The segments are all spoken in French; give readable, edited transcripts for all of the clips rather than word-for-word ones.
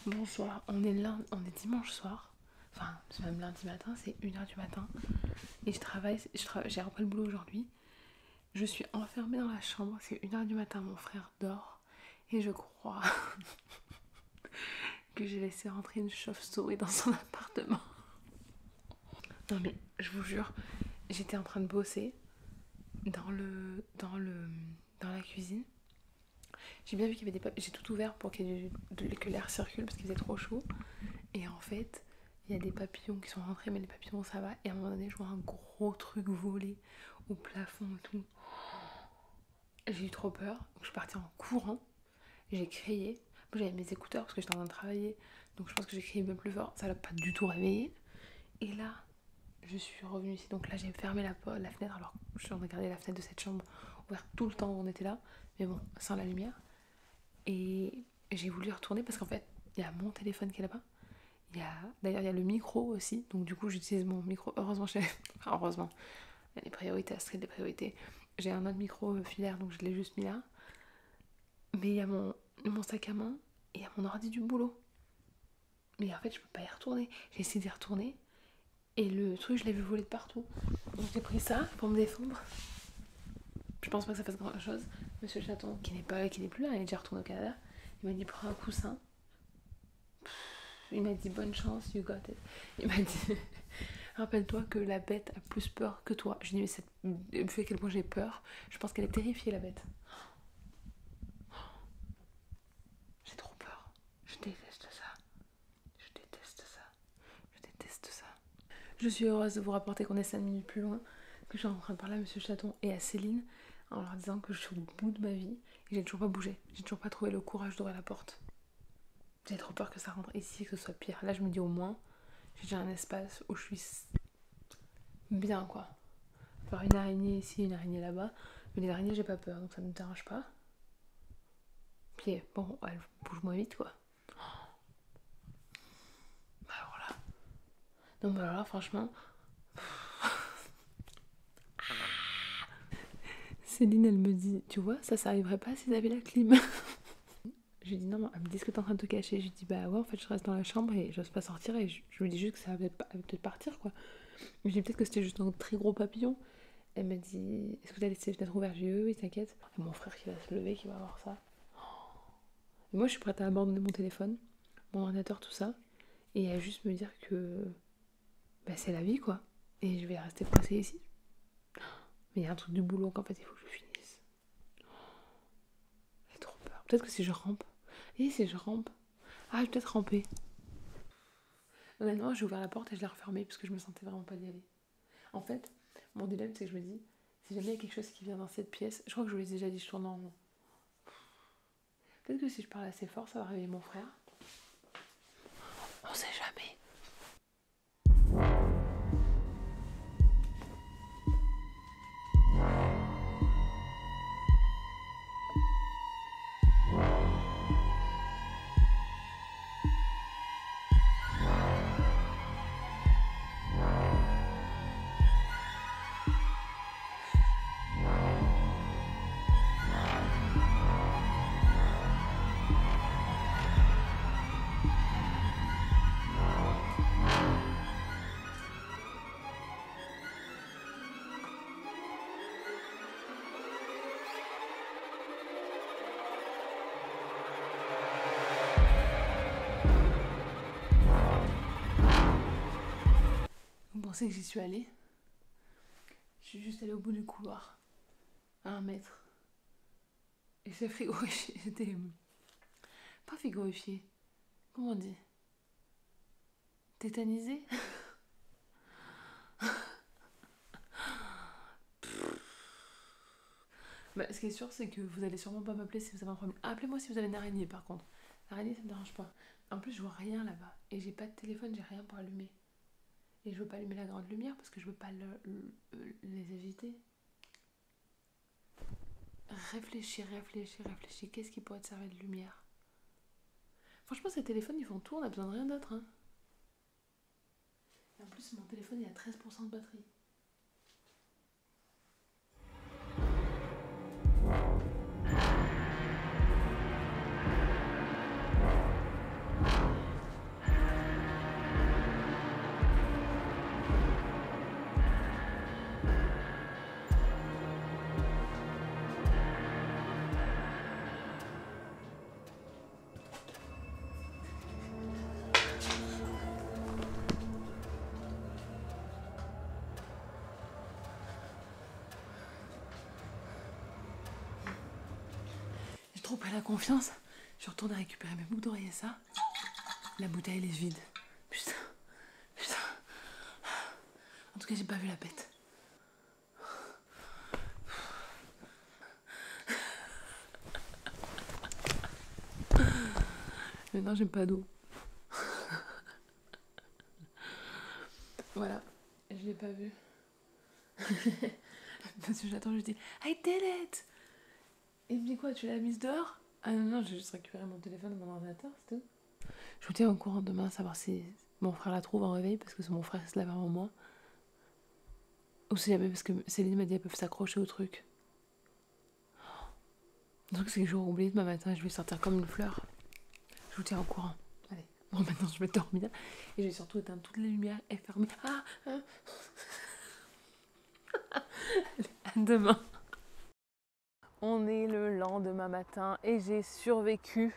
Bonsoir, on est dimanche soir, enfin c'est même lundi matin, c'est 1h du matin et j'ai repris le boulot aujourd'hui. Je suis enfermée dans la chambre, c'est 1h du matin, mon frère dort et je crois que j'ai laissé rentrer une chauve-souris dans son appartement. Non mais je vous jure, j'étais en train de bosser dans la cuisine. J'ai bien vu qu'il y avait des papillons, j'ai tout ouvert pour que l'air circule parce qu'il faisait trop chaud. Et en fait, il y a des papillons qui sont rentrés, mais les papillons ça va. Et à un moment donné, je vois un gros truc voler au plafond et tout. J'ai eu trop peur, donc je suis partie en courant. J'ai crié. Moi j'avais mes écouteurs parce que j'étais en train de travailler. Donc je pense que j'ai crié un peu plus fort. Ça l'a pas du tout réveillé. Et là, je suis revenue ici. Donc là, j'ai fermé la fenêtre. Alors je suis en train de garder la fenêtre de cette chambre ouverte tout le temps où on était là. Mais bon, sans la lumière. Et j'ai voulu retourner parce qu'en fait, il y a mon téléphone qui est là-bas. D'ailleurs, il y a le micro aussi. Donc du coup, j'utilise mon micro. Heureusement, heureusement. Il y a des priorités, Astrid, des priorités. J'ai un autre micro filaire, donc je l'ai juste mis là. Mais il y a mon sac à main et il y a mon ordi du boulot. Mais en fait, je peux pas y retourner. J'ai essayé d'y retourner. Et le truc, je l'ai vu voler de partout. Donc j'ai pris ça pour me défendre. Je pense pas que ça fasse grand chose. Monsieur Chaton, qui n'est plus là, il est déjà retourné au Canada, il m'a dit prends un coussin. Il m'a dit bonne chance, you got it. Il m'a dit rappelle-toi que la bête a plus peur que toi. Je lui ai dit vu à quel point j'ai peur, je pense qu'elle est terrifiée la bête. J'ai trop peur. Je déteste ça. Je déteste ça. Je déteste ça. Je suis heureuse de vous rapporter qu'on est 5 minutes plus loin, que je suis en train de parler à Monsieur Chaton et à Céline en leur disant que je suis au bout de ma vie et j'ai toujours pas bougé. J'ai toujours pas trouvé le courage d'ouvrir la porte. J'ai trop peur que ça rentre ici et que ce soit pire. Là, je me dis au moins, j'ai déjà un espace où je suis bien, quoi. Faire une araignée ici, une araignée là-bas. Mais les araignées, j'ai pas peur, donc ça ne me dérange pas. Puis bon, elle bouge moins vite, quoi. Bah voilà. Donc bah alors, franchement... Céline, elle me dit, tu vois, ça arriverait pas s'ils avaient la clim. Je lui dis non, elle me dit ce que t'es en train de te cacher. Je lui dis bah ouais, en fait, je reste dans la chambre et j'ose pas sortir et je lui dis juste que ça va peut-être partir, quoi. Je lui dis peut-être que c'était juste un très gros papillon. Elle me dit est-ce que t'as laissé les fenêtres ouvertes? J'ai dit oui, t'inquiète. Et mon frère qui va se lever, qui va voir ça. Et moi, je suis prête à abandonner mon téléphone, mon ordinateur, tout ça, et à juste me dire que bah, c'est la vie, quoi. Et je vais rester coincée ici. Mais il y a un truc du boulot qu'en fait il faut que je finisse. J'ai trop peur. Peut-être que si je rampe. Et si je rampe. Ah, je vais peut-être ramper. Honnêtement, j'ai ouvert la porte et je l'ai refermée parce que je me sentais vraiment pas d'y aller. En fait, mon dilemme c'est que je me dis, si jamais il y a quelque chose qui vient dans cette pièce, je crois que je vous l'ai déjà dit, je tourne en rond. Peut-être que si je parle assez fort, ça va réveiller mon frère. On sait jamais. pensez que j'y suis allée? Je suis juste allée au bout du couloir, à 1 mètre. Et j'ai frigorifié. J'étais... Pas frigorifiée. Comment on dit? Tétanisée. Bah, ce qui est sûr, c'est que vous allez sûrement pas m'appeler si vous avez un problème. Ah, appelez-moi si vous avez une araignée, par contre. L'araignée, ça me dérange pas. En plus, je vois rien là-bas. Et j'ai pas de téléphone, j'ai rien pour allumer. Et je veux pas allumer la grande lumière parce que je veux pas les éviter. Réfléchis. Qu'est-ce qui pourrait te servir de lumière? Franchement, ces téléphones, ils font tout, on a besoin de rien d'autre. Hein. Et en plus, mon téléphone, il a 13% de batterie. Trop pas la confiance. Je retourne récupérer mes boucles d'oreiller, ça. La bouteille, elle est vide. Putain. En tout cas, j'ai pas vu la bête. Maintenant, j'ai pas d'eau. Voilà. Je l'ai pas vu. Parce que j'attends, je dis I did it! Il me dit quoi, tu l'as mise dehors? Ah non, j'ai juste récupéré mon téléphone et mon ordinateur, c'est tout. Je vous tiens au courant demain, savoir si mon frère la trouve en réveil, parce que c'est mon frère qui se lève avant moi. Ou si jamais, parce que Céline m'a dit qu'elle peut s'accrocher au truc. Le truc, c'est que j'aurais oublié demain matin, je vais sortir comme une fleur. Je vous tiens au courant. Allez, bon, maintenant je vais dormir. Et j'ai surtout éteint toutes les lumières et fermé. À demain. On est le lendemain matin et j'ai survécu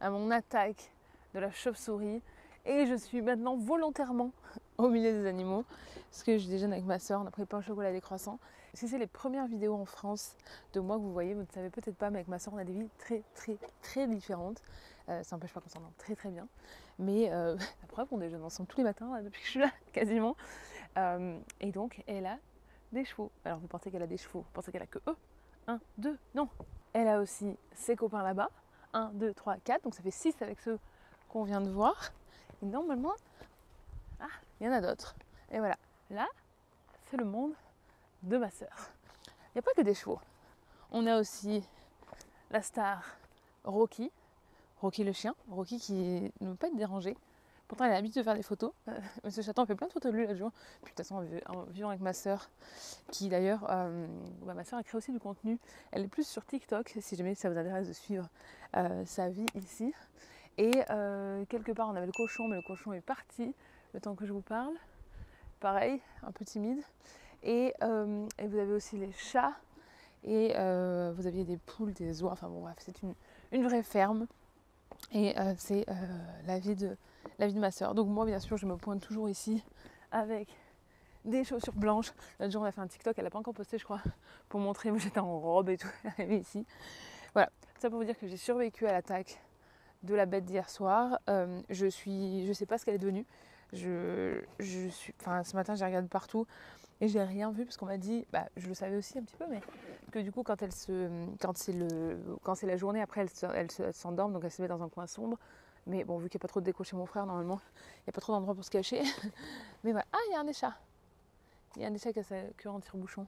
à mon attaque de la chauve-souris. Et je suis maintenant volontairement au milieu des animaux. Parce que je déjeune avec ma soeur, on a pris pain au chocolat et des croissants. Si c'est les premières vidéos en France de moi que vous voyez, vous ne savez peut-être pas, mais avec ma soeur, on a des vies très différentes. Ça n'empêche pas qu'on s'entend très bien. Mais la preuve, on déjeune ensemble tous les matins, là, depuis que je suis là, quasiment. Et donc, elle a des chevaux. Alors, vous pensez qu'elle a des chevaux, vous pensez qu'elle a que eux. 1, 2, non. Elle a aussi ses copains là-bas. 1, 2, 3, 4. Donc ça fait 6 avec ceux qu'on vient de voir. Et normalement, il y en a d'autres. Et voilà. Là, c'est le monde de ma sœur. Il n'y a pas que des chevaux. On a aussi la star Rocky. Rocky le chien. Rocky qui ne veut pas être dérangé. Pourtant, elle a l'habitude de faire des photos. Monsieur Chaton fait plein de photos de lui l'autre jour. Puis de toute façon, en vivant avec ma sœur, qui d'ailleurs, ma sœur a créé aussi du contenu. Elle est plus sur TikTok, si jamais ça vous intéresse de suivre sa vie ici. Et quelque part, on avait le cochon, mais le cochon est parti le temps que je vous parle. Pareil, un peu timide. Et vous avez aussi les chats. Et vous aviez des poules, des oies. Enfin bon, bref, c'est une vraie ferme. Et c'est la vie de ma sœur. Donc moi, bien sûr, je me pointe toujours ici avec des chaussures blanches. L'autre jour, on a fait un TikTok, elle n'a pas encore posté, je crois, pour montrer. Moi, j'étais en robe et tout, arrivée ici. Voilà, ça pour vous dire que j'ai survécu à l'attaque de la bête d'hier soir. Je sais pas ce qu'elle est devenue. Ce matin, j'ai regardé partout et j'ai rien vu parce qu'on m'a dit, je le savais aussi un petit peu, mais que du coup, quand c'est la journée, après, elle s'endorme, donc elle se met dans un coin sombre. Mais bon, vu qu'il n'y a pas trop de déco chez mon frère, normalement, il n'y a pas trop d'endroit pour se cacher. Mais voilà. Ah, il y a un des chats. Il y a un des chats qui a sa queue en tire-bouchon.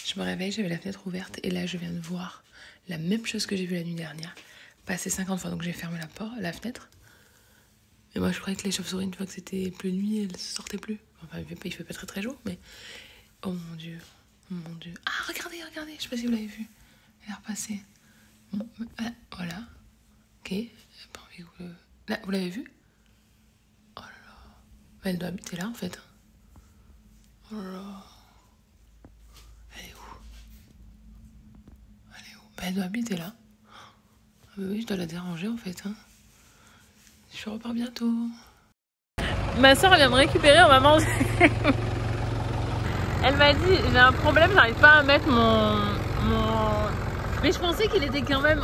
Je me réveille, j'avais la fenêtre ouverte et là je viens de voir la même chose que j'ai vue la nuit dernière passer 50 fois, donc j'ai fermé la fenêtre. Et moi je croyais que les chauves-souris, une fois que c'était plus nuit, elles ne sortaient plus. Enfin, il fait pas très jour, mais oh mon dieu. Ah, regardez, je sais pas si vous l'avez vu, elle est repassée. Bon, voilà. Ok. Pas envie que vous là, vous l'avez vu? Oh là là. Mais elle doit habiter là en fait. Oh là là. Elle est où? Elle est où? Bah, elle doit habiter là. Ah bah oui, je dois la déranger en fait. Hein. Je repars bientôt. Ma soeur vient me récupérer, on va manger. Elle m'a dit, j'ai un problème, j'arrive pas à mettre mon... Mais je pensais qu'il était quand même...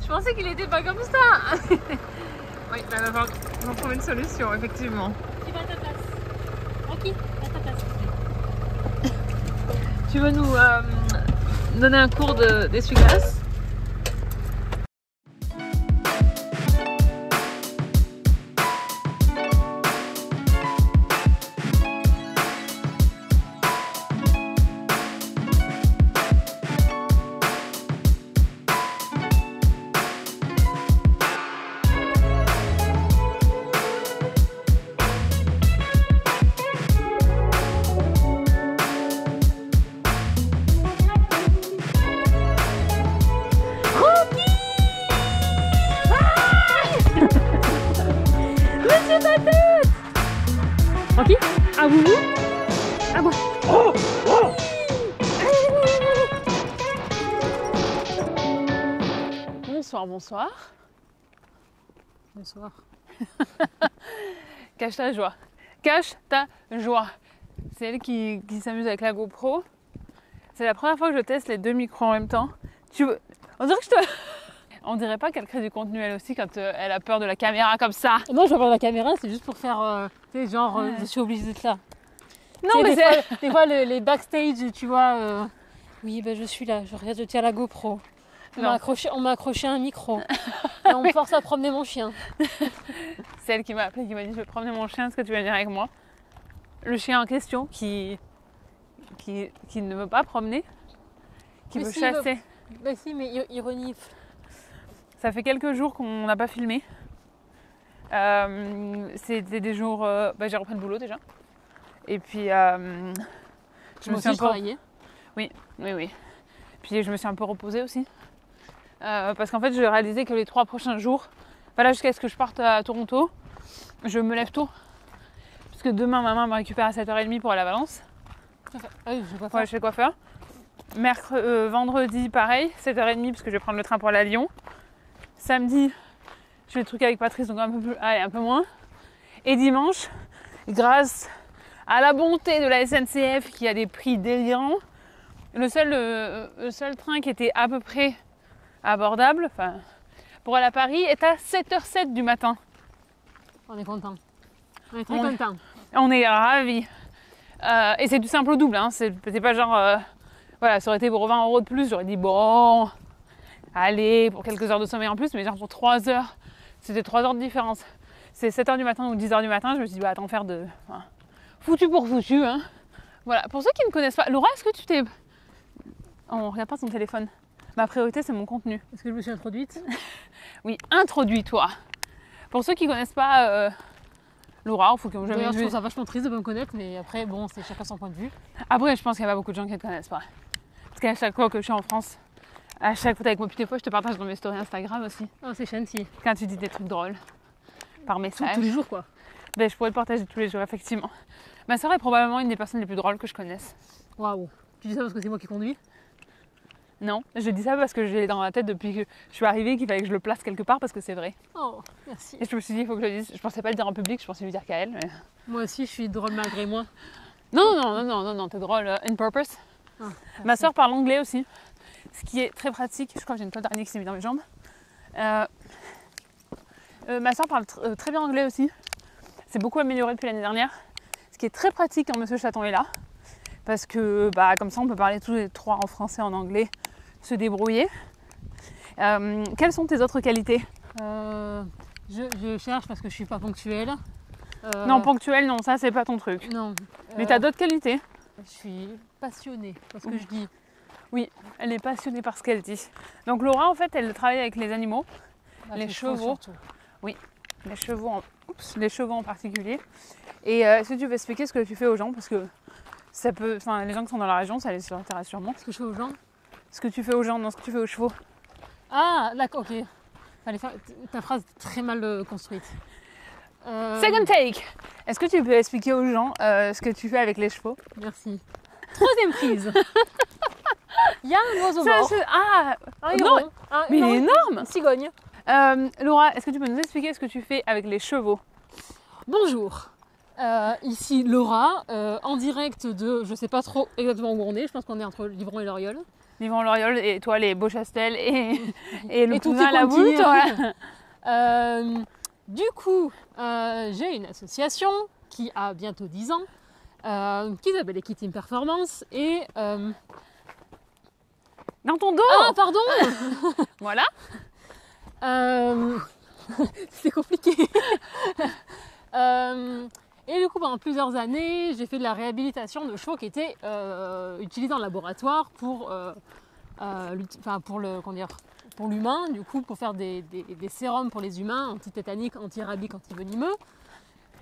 Je pensais qu'il était pas comme ça. Oui, il va falloir trouver une solution, effectivement. Qui va à ta place? Rocky, à ta place. Tu veux nous donner un cours d'essuie-glace? Rocky, à vous, à moi. Bonsoir, bonsoir. Bonsoir. Cache ta joie. Cache ta joie. C'est elle qui s'amuse avec la GoPro. C'est la première fois que je teste les deux micros en même temps. On dirait que je te... On dirait pas qu'elle crée du contenu elle aussi quand elle a peur de la caméra comme ça. Non, je vais voir la caméra, c'est juste pour faire, tu sais, genre, je suis obligée d'être là. Non, mais c'est... Des fois, les backstage, tu vois, oui, ben je suis là, je tiens la GoPro. On m'a accroché un micro. Et on me force à promener mon chien. C'est elle qui m'a appelé, qui m'a dit, je vais promener mon chien, est-ce que tu veux venir avec moi? Le chien en question qui ne veut pas promener, qui veut chasser. Bah si, mais il renifle. Ça fait quelques jours qu'on n'a pas filmé. C'était des jours... j'ai repris le boulot déjà. Et puis... je me suis un peu... travaillé. Oui. Puis je me suis un peu reposée aussi. Parce qu'en fait, j'ai réalisé que les 3 prochains jours, voilà, jusqu'à ce que je parte à Toronto, je me lève tôt. Parce que demain, maman me récupère à 7h30 pour aller à Valence. Ah oui, je vais Ouais, chez le coiffeur. Vendredi, pareil, 7h30 parce que je vais prendre le train pour aller à Lyon. Samedi, je fais le truc avec Patrice, donc un peu moins. Et dimanche, grâce à la bonté de la SNCF qui a des prix délirants, le seul train qui était à peu près abordable, pour aller à Paris, est à 7h07 du matin. On est content. On est très content. On est ravis. Et c'est du simple au double, hein. C'est pas genre... voilà, ça aurait été pour 20 € de plus, j'aurais dit bon... Allez, pour quelques heures de sommeil en plus, mais genre pour 3 heures, c'était 3 heures de différence. C'est 7h du matin ou 10h du matin, je me suis dit, bah attends, faire de... Enfin, foutu pour foutu, hein. Voilà, pour ceux qui ne connaissent pas, Laura, est-ce que tu t'es... On regarde pas son téléphone. Ma priorité, c'est mon contenu. Est-ce que je me suis introduite? Oui, introduis-toi. Pour ceux qui ne connaissent pas Laura, il faut qu'ils ont jamais D'ailleurs, vu... je trouve ça vachement triste de me connaître, mais après, bon, c'est chacun son point de vue. Après, je pense qu'il n'y a pas beaucoup de gens qui ne te connaissent pas. Parce qu'à chaque fois que je suis en France, à chaque fois avec moi, puis des fois, je te partage dans mes stories Instagram aussi. Oh, c'est chancy. Quand tu dis des trucs drôles, par message. Tous les jours, quoi. Ben, je pourrais le partager tous les jours, effectivement. Ma soeur est probablement une des personnes les plus drôles que je connaisse. Waouh. Tu dis ça parce que c'est moi qui conduis? Non, je dis ça parce que j'ai dans la tête depuis que je suis arrivée qu'il fallait que je le place quelque part parce que c'est vrai. Oh, merci. Et je me suis dit, il faut que je le dise. Je pensais pas le dire en public, je pensais lui dire qu'à elle. Mais... Moi aussi, je suis drôle malgré moi. Non, t'es drôle on purpose. Ah, ma soeur parle anglais aussi, ce qui est très pratique. Je crois que j'ai une toile d'araignée qui s'est mise dans mes jambes. Ma soeur parle très bien anglais aussi. C'est beaucoup amélioré depuis l'année dernière. Ce qui est très pratique quand Monsieur Chaton est là. Parce que comme ça, on peut parler tous les 3 en français, en anglais, se débrouiller. Quelles sont tes autres qualités? Je cherche parce que je suis pas ponctuelle. Non, ponctuelle, non, ça c'est pas ton truc. Non. Mais t'as d'autres qualités? Je suis passionnée parce que je dis. Oui, elle est passionnée par ce qu'elle dit. Donc Laura, en fait, elle travaille avec les animaux, les chevaux. Oui, les chevaux en particulier. Et est-ce que tu veux expliquer ce que tu fais aux gens? Parce que ça peut, les gens qui sont dans la région, ça les intéresse sûrement. Ce que je fais aux gens? ce que tu fais aux gens, non ce que tu fais aux chevaux. Ah, d'accord, ok. Fallait faire... Ta phrase est très mal construite. Second take. Est-ce que tu peux expliquer aux gens ce que tu fais avec les chevaux? Merci. Troisième prise. Il y a un oiseau mort. Ah, Un non, héron. mais il est énorme. Une cigogne. Laura, est-ce que tu peux nous expliquer ce que tu fais avec les chevaux? Bonjour. Ici Laura, en direct de, je sais pas trop exactement où on est, je pense qu'on est entre Livron et Loriol. Livron, Loriol et toi les Beauchastel et le tout cousin à la voûte. Voilà. Du coup, j'ai une association qui a bientôt 10 ans, qui s'appelle Equity Performance et... Dans ton dos. Ah, pardon. Voilà. C'est compliqué. Et du coup, pendant plusieurs années, j'ai fait de la réhabilitation de chevaux qui étaient utilisés en laboratoire pour l'humain, du coup, pour faire des sérums pour les humains, anti-tétaniques, anti-rabiques, anti-venimeux.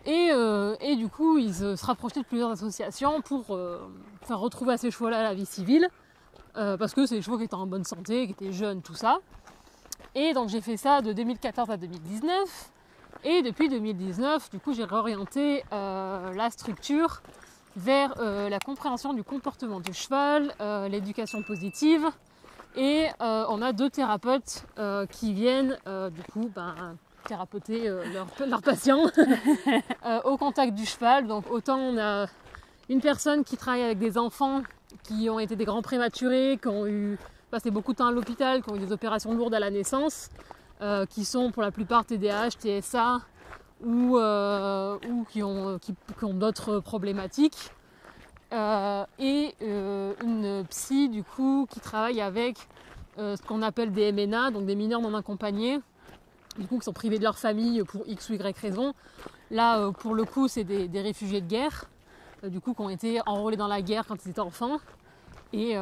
Et du coup, ils se rapprochaient de plusieurs associations pour faire retrouver à ces chevaux-là la vie civile, parce que c'est des chevaux qui étaient en bonne santé, qui étaient jeunes, tout ça. Et donc j'ai fait ça de 2014 à 2019. Et depuis 2019, du coup, j'ai réorienté la structure vers la compréhension du comportement du cheval, l'éducation positive. Et on a 2 thérapeutes qui viennent, du coup, thérapeuter leurs patients au contact du cheval. Donc autant on a une personne qui travaille avec des enfants qui ont été des grands prématurés, qui ont passé beaucoup de temps à l'hôpital, qui ont eu des opérations lourdes à la naissance, qui sont pour la plupart TDAH, TSA ou qui ont d'autres problématiques. Et une psy du coup qui travaille avec ce qu'on appelle des MNA, donc des mineurs non accompagnés, du coup qui sont privés de leur famille pour X ou Y raison. Là pour le coup c'est des réfugiés de guerre, du coup qui ont été enrôlés dans la guerre quand ils étaient enfants. Et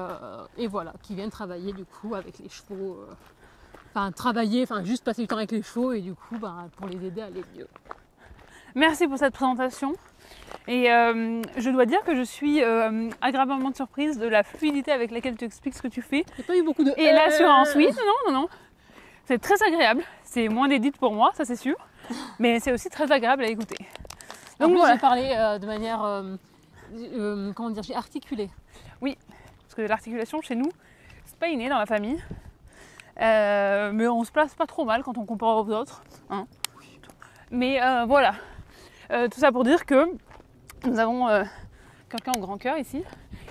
voilà, qui viennent travailler du coup avec les chevaux, juste passer du temps avec les chevaux et du coup pour les aider à aller mieux. Merci pour cette présentation. Et je dois dire que je suis agréablement surprise de la fluidité avec laquelle tu expliques ce que tu fais. Il n'y a pas eu beaucoup de... Et l'assurance, oui, non. C'est très agréable. C'est moins d'édite pour moi, ça c'est sûr. Mais c'est aussi très agréable à écouter. Donc moi j'ai parlé de manière, j'ai articulé. Oui. Parce que l'articulation chez nous, c'est pas inné dans la famille. Mais on se place pas trop mal quand on compare aux autres. Hein. Mais voilà. Tout ça pour dire que nous avons quelqu'un au grand cœur ici.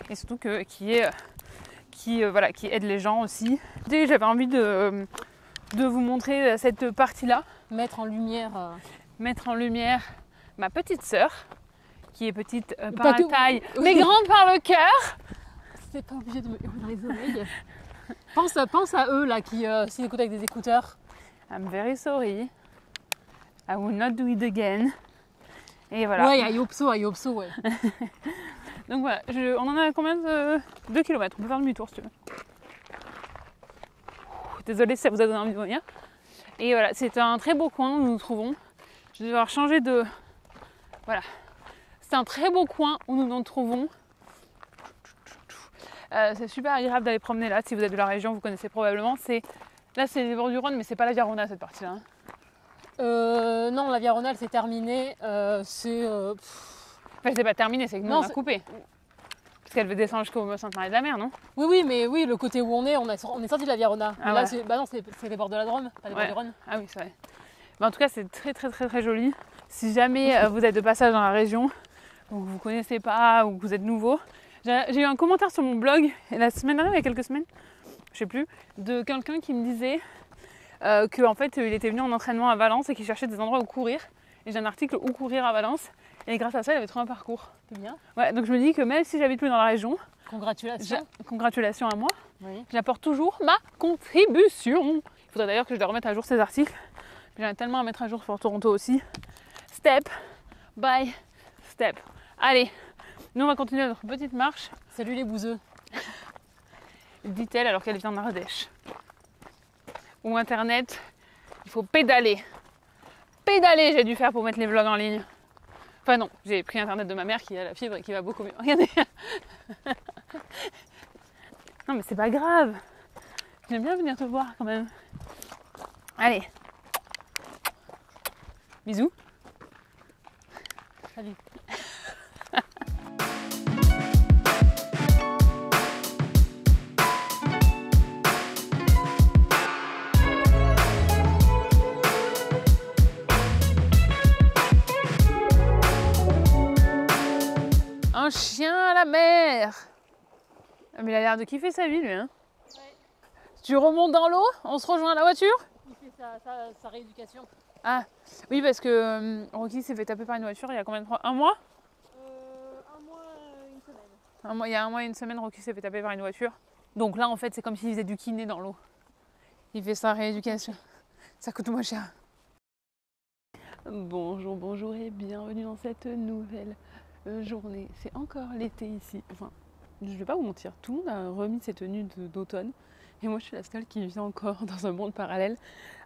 Et surtout qui aide les gens aussi. J'avais envie de vous montrer cette partie-là. Mettre en lumière ma petite sœur, qui est petite par la taille, mais grande par le cœur. C'est pas obligé de me hurler dans les oreilles. Pense à eux là qui s'écoutent avec des écouteurs. I'm very sorry. I will not do it again. Et voilà. Ouais, I hope so, ouais. Donc voilà, on en a combien de 2 km? On peut faire demi-tour si tu veux. Désolée si ça vous a donné envie de venir. Et voilà, c'est un très beau coin où nous nous trouvons. Je vais devoir changer de... Voilà. C'est un très beau coin où nous nous trouvons. C'est super agréable d'aller promener là. Si vous êtes de la région, vous connaissez probablement. Là, c'est les bords du Rhône, mais c'est pas la Via Rhôna cette partie-là. Hein. Non, la Via Rhôna, c'est terminé. Enfin, c'est pas terminé, c'est que nous, on a coupé. Parce qu'elle veut descendre jusqu'au Sainte-Marie-de-la-Mer, non? Oui, mais oui, le côté où on est sorti de la Via Rhôna. Ah, là, voilà. non, c'est les bords de la Drôme, pas les bords du Rhône. Ah oui, c'est vrai. En tout cas, c'est très très très très joli. Si jamais vous êtes de passage dans la région, ou que vous ne connaissez pas, ou que vous êtes nouveau, j'ai eu un commentaire sur mon blog, la semaine dernière, il y a quelques semaines, je sais plus, de quelqu'un qui me disait qu'en fait, il était venu en entraînement à Valence et qu'il cherchait des endroits où courir. Et j'ai un article où courir à Valence. Et grâce à ça, il avait trouvé un parcours. C'est bien. Ouais, donc je me dis que même si j'habite plus dans la région, congratulations à moi, oui. J'apporte toujours ma contribution. Il faudrait d'ailleurs que je les remette à jour ces articles. J'en ai tellement à mettre à jour pour Toronto aussi. Step by step. Allez, nous on va continuer notre petite marche. Salut les bouseux, dit-elle alors qu'elle vient d'Ardèche. Ou internet, il faut pédaler. Pédaler, j'ai dû faire pour mettre les vlogs en ligne. Enfin non, j'ai pris internet de ma mère qui a la fibre et qui va beaucoup mieux. Regardez. Non mais c'est pas grave. J'aime bien venir te voir quand même. Allez. Bisous. Salut. Un chien à la mer. Ah, mais il a l'air de kiffer sa vie lui. Hein. Ouais. Tu remontes dans l'eau, on se rejoint à la voiture. Il fait sa rééducation. Ah oui parce que Rocky s'est fait taper par une voiture il y a combien de temps? Un mois? Un mois, une semaine. Il y a un mois et une semaine Rocky s'est fait taper par une voiture. Donc là en fait c'est comme s'il faisait du kiné dans l'eau. Il fait sa rééducation. Ça coûte moins cher. Bonjour et bienvenue dans cette nouvelle journée. C'est encore l'été ici. Enfin, je vais pas vous mentir, tout le monde a remis ses tenues d'automne. Et moi je suis la seule qui vit encore dans un monde parallèle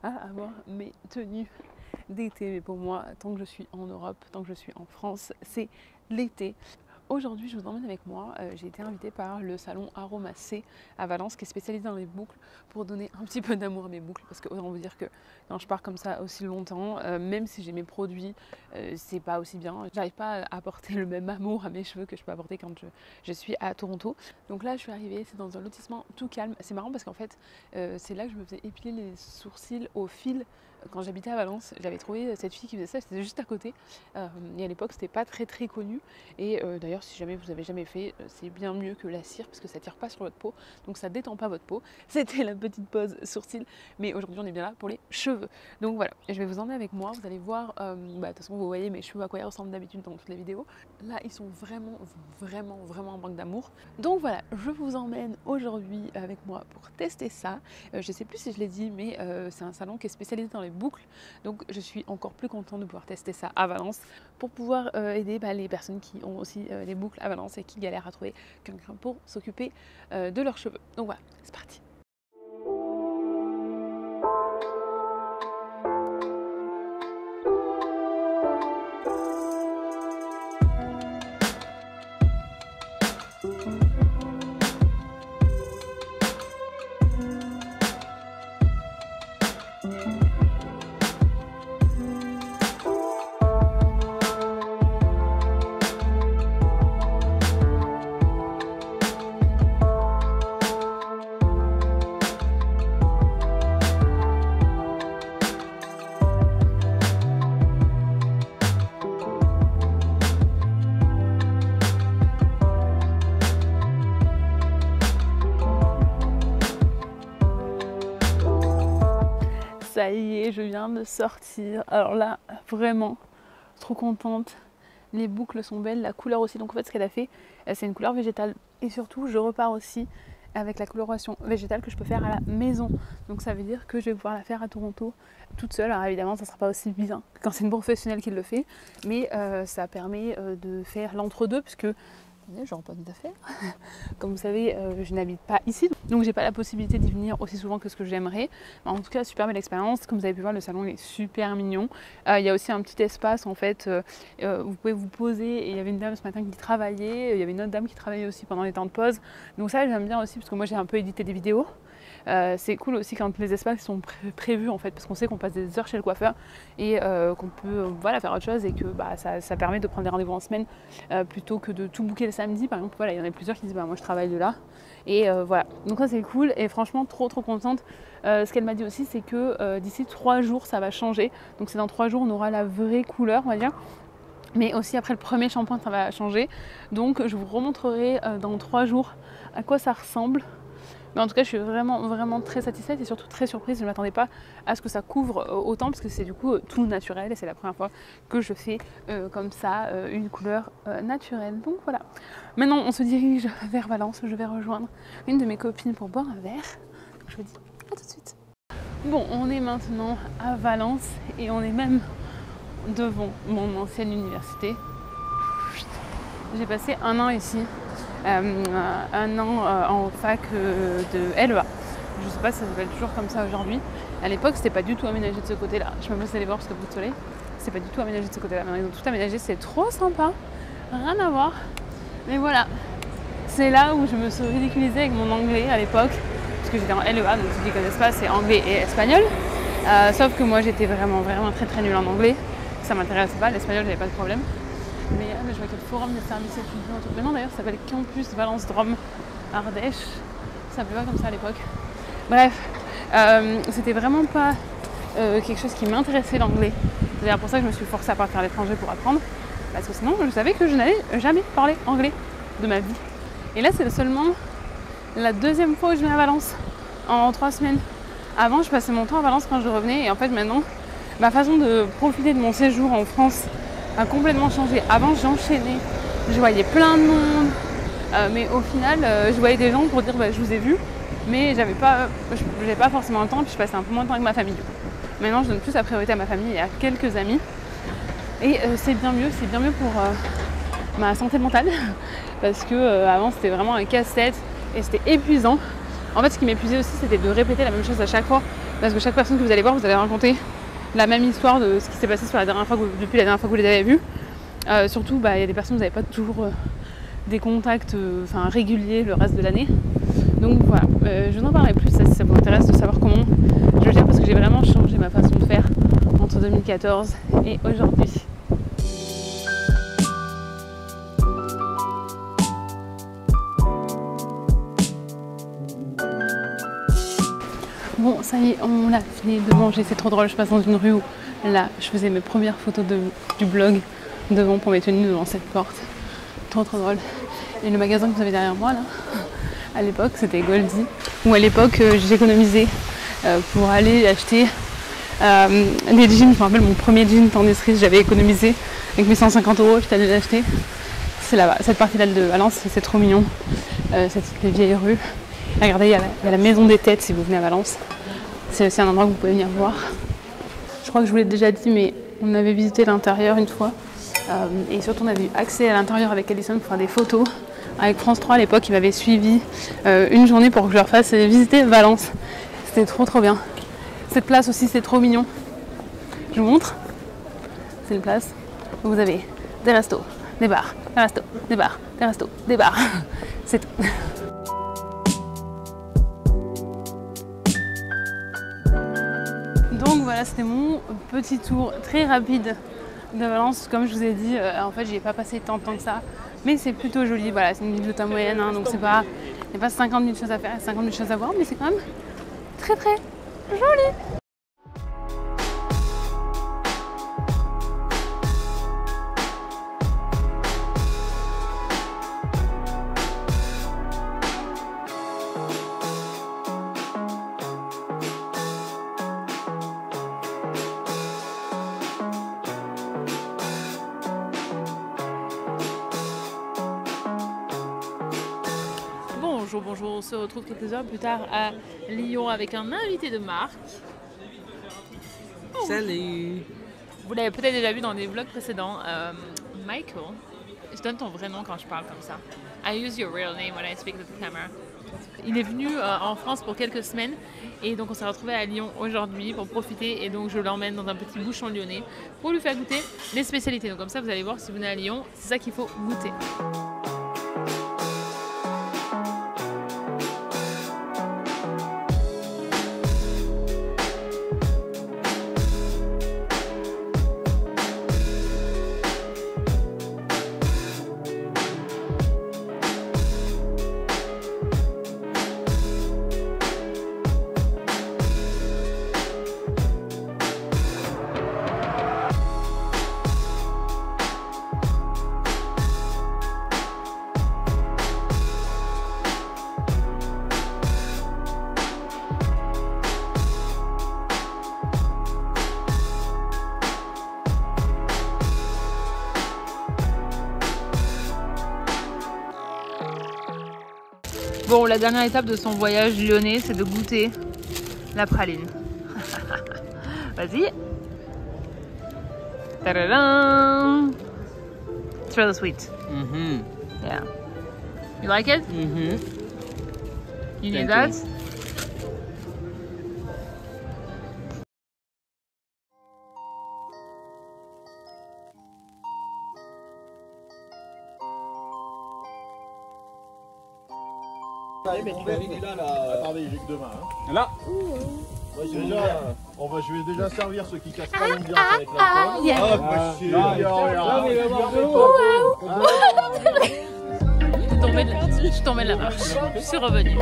à avoir mes tenues d'été. Mais pour moi, tant que je suis en Europe, tant que je suis en France, c'est l'été. Aujourd'hui, je vous emmène avec moi. J'ai été invitée par le salon Aromacé à Valence, qui est spécialisé dans les boucles, pour donner un petit peu d'amour à mes boucles. Parce que autant vous dire que quand je pars comme ça aussi longtemps, même si j'ai mes produits, c'est pas aussi bien. J'arrive pas à apporter le même amour à mes cheveux que je peux apporter quand je suis à Toronto. Donc là, je suis arrivée, c'est dans un lotissement tout calme. C'est marrant parce qu'en fait, c'est là que je me faisais épiler les sourcils au fil. Quand j'habitais à Valence, j'avais trouvé cette fille qui faisait ça, c'était juste à côté. Et à l'époque, c'était pas très connu. Et d'ailleurs, si jamais vous avez jamais fait, c'est bien mieux que la cire parce que ça tire pas sur votre peau, donc ça détend pas votre peau. C'était la petite pause sourcils, mais aujourd'hui, on est bien là pour les cheveux. Donc voilà, je vais vous emmener avec moi. Vous allez voir, de toute façon, vous voyez mes cheveux à quoi ils ressemblent d'habitude dans toutes les vidéos. Là, ils sont vraiment en manque d'amour. Donc voilà, je vous emmène aujourd'hui avec moi pour tester ça. Je sais plus si je l'ai dit, mais c'est un salon qui est spécialisé dans les boucles, donc je suis encore plus contente de pouvoir tester ça à Valence pour pouvoir aider les personnes qui ont aussi les boucles à Valence et qui galèrent à trouver quelqu'un pour s'occuper de leurs cheveux. Donc voilà, c'est parti. Ça y est, je viens de sortir. Alors là, vraiment, trop contente. Les boucles sont belles, la couleur aussi. Donc en fait, ce qu'elle a fait, c'est une couleur végétale. Et surtout, je repars aussi avec la coloration végétale que je peux faire à la maison. Donc ça veut dire que je vais pouvoir la faire à Toronto toute seule. Alors évidemment, ça ne sera pas aussi bien que quand c'est une professionnelle qui le fait. Mais ça permet de faire l'entre-deux, puisque je rentre pas tout à fait. Comme vous savez, je n'habite pas ici, donc j'ai pas la possibilité d'y venir aussi souvent que ce que j'aimerais. En tout cas, super belle expérience. Comme vous avez pu voir, le salon est super mignon. Il y a aussi un petit espace en fait, vous pouvez vous poser. Et il y avait une dame ce matin qui travaillait, il y avait une autre dame qui travaillait aussi pendant les temps de pause. Donc ça, j'aime bien aussi parce que moi j'ai un peu édité des vidéos. C'est cool aussi quand les espaces sont prévus en fait, parce qu'on sait qu'on passe des heures chez le coiffeur et qu'on peut faire autre chose et que ça permet de prendre des rendez-vous en semaine plutôt que de tout booker le samedi. Par exemple, il y en a plusieurs qui disent moi je travaille de là et voilà. Donc ça c'est cool et franchement trop contente. Ce qu'elle m'a dit aussi, c'est que d'ici 3 jours ça va changer. Donc c'est dans 3 jours on aura la vraie couleur, on va dire. Mais aussi après le premier shampoing ça va changer. Donc je vous remontrerai dans 3 jours à quoi ça ressemble. Mais en tout cas, je suis vraiment très satisfaite et surtout très surprise. Je ne m'attendais pas à ce que ça couvre autant parce que c'est du coup tout naturel et c'est la première fois que je fais comme ça une couleur naturelle. Donc voilà. Maintenant, on se dirige vers Valence. Je vais rejoindre une de mes copines pour boire un verre. Donc je vous dis à tout de suite. Bon, on est maintenant à Valence et on est même devant mon ancienne université. J'ai passé 1 an ici. 1 an en fac de LEA. Je sais pas si ça s'appelle toujours comme ça aujourd'hui. À l'époque, c'était pas du tout aménagé de ce côté-là. Je me laisse aller voir parce qu'il y a beaucoup de soleil. C'est pas du tout aménagé de ce côté-là. Maintenant, ils ont tout aménagé. C'est trop sympa. Rien à voir. Mais voilà. C'est là où je me suis ridiculisée avec mon anglais à l'époque. parce que j'étais en LEA, donc ceux qui connaissent pas, c'est anglais et espagnol. Sauf que moi j'étais vraiment très nulle en anglais, ça m'intéressait pas, l'espagnol j'avais pas de problème. Mais je vois qu'il y a le forum des services étudiants. Maintenant d'ailleurs ça s'appelle Campus Valence Drôme Ardèche, ça s'appelait pas comme ça à l'époque. Bref, c'était vraiment pas quelque chose qui m'intéressait l'anglais. C'est d'ailleurs pour ça que je me suis forcée à partir à l'étranger pour apprendre, parce que sinon je savais que je n'allais jamais parler anglais de ma vie. Et là c'est seulement la deuxième fois où je viens à Valence en 3 semaines. Avant je passais mon temps à Valence quand je revenais, et en fait maintenant ma façon de profiter de mon séjour en France a complètement changé. Avant j'enchaînais, je voyais plein de monde, mais au final je voyais des gens pour dire je vous ai vu, mais j'avais pas forcément le temps, puis je passais un peu moins de temps avec ma famille. Maintenant je donne plus la priorité à ma famille et à quelques amis, et c'est bien mieux pour ma santé mentale, parce que avant c'était vraiment un casse-tête et c'était épuisant. En fait ce qui m'épuisait aussi c'était de répéter la même chose à chaque fois, parce que chaque personne que vous allez voir vous allez raconter la même histoire de ce qui s'est passé depuis la dernière fois que vous les avez vus. Surtout il y a des personnes, vous n'avez pas toujours des contacts réguliers le reste de l'année. Donc voilà, je n'en parlerai plus, si ça vous intéresse de savoir comment je gère, parce que j'ai vraiment changé ma façon de faire entre 2014 et aujourd'hui. Bon, ça y est, on a fini de manger, c'est trop drôle, je passe dans une rue où là, je faisais mes premières photos du blog devant pour mes tenues devant cette porte. Trop drôle. Et le magasin que vous avez derrière moi là, à l'époque c'était Goldie, où à l'époque j'économisais pour aller acheter des jeans. Je me rappelle mon premier jean tendestrise, j'avais économisé avec mes 150 €, j'étais allée l'acheter. C'est là-bas, cette partie-là de Valence, c'est trop mignon, les vieilles rues. Regardez, il y a la maison des têtes si vous venez à Valence. C'est aussi un endroit que vous pouvez venir voir. Je crois que je vous l'ai déjà dit, mais on avait visité l'intérieur une fois. Et surtout, on avait eu accès à l'intérieur avec Alison pour faire des photos. Avec France 3 à l'époque, ils m'avaient suivi une journée pour que je leur fasse visiter Valence. C'était trop bien. Cette place aussi, c'est trop mignon. Je vous montre. C'est une place où vous avez des restos, des bars, des restos, des bars, des restos, des bars. C'est tout. Donc voilà, c'était mon petit tour très rapide de Valence. Comme je vous ai dit, en fait, j'y ai pas passé tant de temps que ça, mais c'est plutôt joli. Voilà, c'est une ville de taille moyenne, hein, donc il n'y a pas 50 000 choses à faire, 50 000 choses à voir, mais c'est quand même très joli. Bonjour, on se retrouve quelques heures plus tard à Lyon avec un invité de marque. Salut! Vous l'avez peut-être déjà vu dans des vlogs précédents. Michael, je donne ton vrai nom quand je parle comme ça. I use your real name when I speak to the camera. Il est venu en France pour quelques semaines et donc on s'est retrouvé à Lyon aujourd'hui pour profiter, et donc je l'emmène dans un petit bouchon lyonnais pour lui faire goûter les spécialités. Donc comme ça vous allez voir, si vous venez à Lyon, c'est ça qu'il faut goûter. Bon, la dernière étape de son voyage lyonnais, c'est de goûter la praline. Vas-y. Tadadam! It's really sweet. Mm-hmm. Yeah. You like it? Mm-hmm. You need Thank that? you. Attendez, j'ai que deux mains. Hein. Là. Je vais déjà servir ceux qui cassent pas l'ambiance avec l'alcool. Ah, monsieur. Je suis tombée de la marche. Je suis revenue.